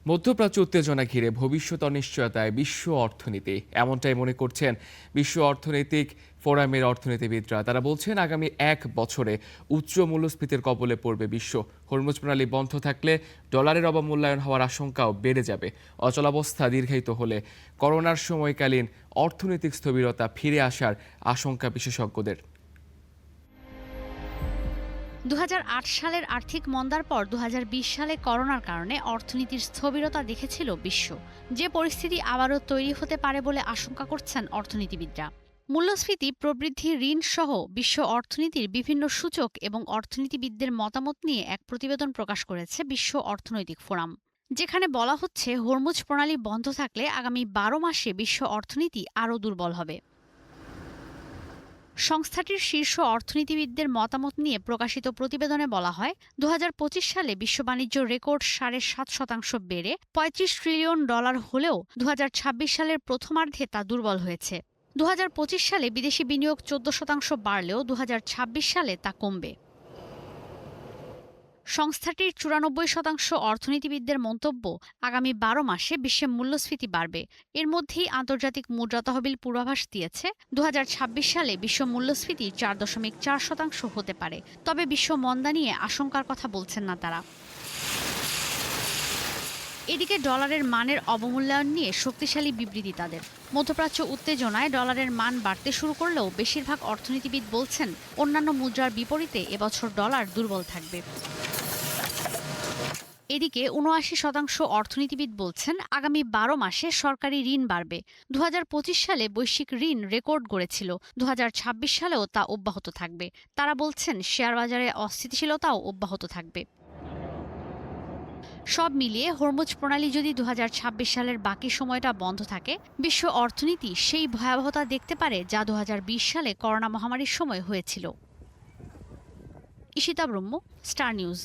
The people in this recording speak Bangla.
মধ্যপ্রাচ্য উত্তেজনা ঘিরে ভবিষ্যৎ অনিশ্চয়তায় বিশ্ব অর্থনীতি, এমনটাই মনে করছেন বিশ্ব অর্থনৈতিক ফোরামের অর্থনীতিবিদরা। তারা বলছেন আগামী 1 বছরে উচ্চ মূল্যস্ফীতির কবলে পড়বে বিশ্ব। হরমুজ প্রণালী বন্ধ থাকলে ডলারের অবমূল্যায়ন হওয়ার আশঙ্কাও বেড়ে যাবে। অচলাবস্থা দীর্ঘায়িত হলে করোনার সময়কালীন অর্থনৈতিক স্থবিরতা ফিরে আসার আশঙ্কা বিশেষজ্ঞদের। 2008 সালের আর্থিক মন্দার পর 2020 সালে করোনার কারণে অর্থনীতির স্থবিরতা দেখেছিল বিশ্ব, যে পরিস্থিতি আবারও তৈরি হতে পারে বলে আশঙ্কা করছেন অর্থনীতিবিদরা। মূল্যস্ফীতি, প্রবৃদ্ধি, ঋণ সহ বিশ্ব অর্থনীতির বিভিন্ন সূচক এবং অর্থনীতিবিদদের মতামত নিয়ে এক প্রতিবেদন প্রকাশ করেছে বিশ্ব অর্থনৈতিক ফোরাম, যেখানে বলা হচ্ছে হরমুজ প্রণালী বন্ধ থাকলে আগামী 12 মাসে বিশ্ব অর্থনীতি আরও দুর্বল হবে। সংস্থাটির শীর্ষ অর্থনীতিবিদদের মতামত নিয়ে প্রকাশিত প্রতিবেদনে বলা হয়, 2025 সালে বিশ্ব বাণিজ্য রেকর্ড 7.5% বেড়ে $35 ট্রিলিয়ন হলেও 2026 সালের প্রথমার্ধে তা দুর্বল হয়েছে। 2025 সালে বিদেশি বিনিয়োগ 14% বাড়লেও 2026 সালে তা কমবে। সংস্থাটির 94% অর্থনীতিবিদদের মন্তব্য, আগামী 12 মাসে বিশ্বে মূল্যস্ফীতি বাড়বে। এর মধ্যেই আন্তর্জাতিক মুদ্রা তহবিল পূর্বাভাস দিয়েছে 2026 সালে বিশ্ব মূল্যস্ফীতি 4.4% হতে পারে। তবে বিশ্ব মন্দা নিয়ে আশঙ্কার কথা বলছেন না তারা। এদিকে ডলারের মানের অবমূল্যায়ন নিয়ে শক্তিশালী বিবৃতি তাদের। মধ্যপ্রাচ্য উত্তেজনায় ডলারের মান বাড়তে শুরু করলেও বেশিরভাগ অর্থনীতিবিদ বলছেন অন্যান্য মুদ্রার বিপরীতে এবছর ডলার দুর্বল থাকবে। এদিকে ৭৯% অর্থনীতিবিদ বলছেন আগামী 12 মাসে সরকারি ঋণ বাড়বে। 2025 সালে বৈশ্বিক ঋণ রেকর্ড গড়েছিল, 2026 সালেও তা অব্যাহত থাকবে। তারা বলছেন শেয়ার বাজারে অস্থিতিশীলতাও অব্যাহত থাকবে। সব মিলিয়ে হরমুজ প্রণালী যদি 2026 সালের বাকি সময়টা বন্ধ থাকে, বিশ্ব অর্থনীতি সেই ভয়াবহতা দেখতে পারে যা 2020 সালে করোনা মহামারীর সময় হয়েছিল। ঈশিতা ব্রহ্ম, স্টার নিউজ।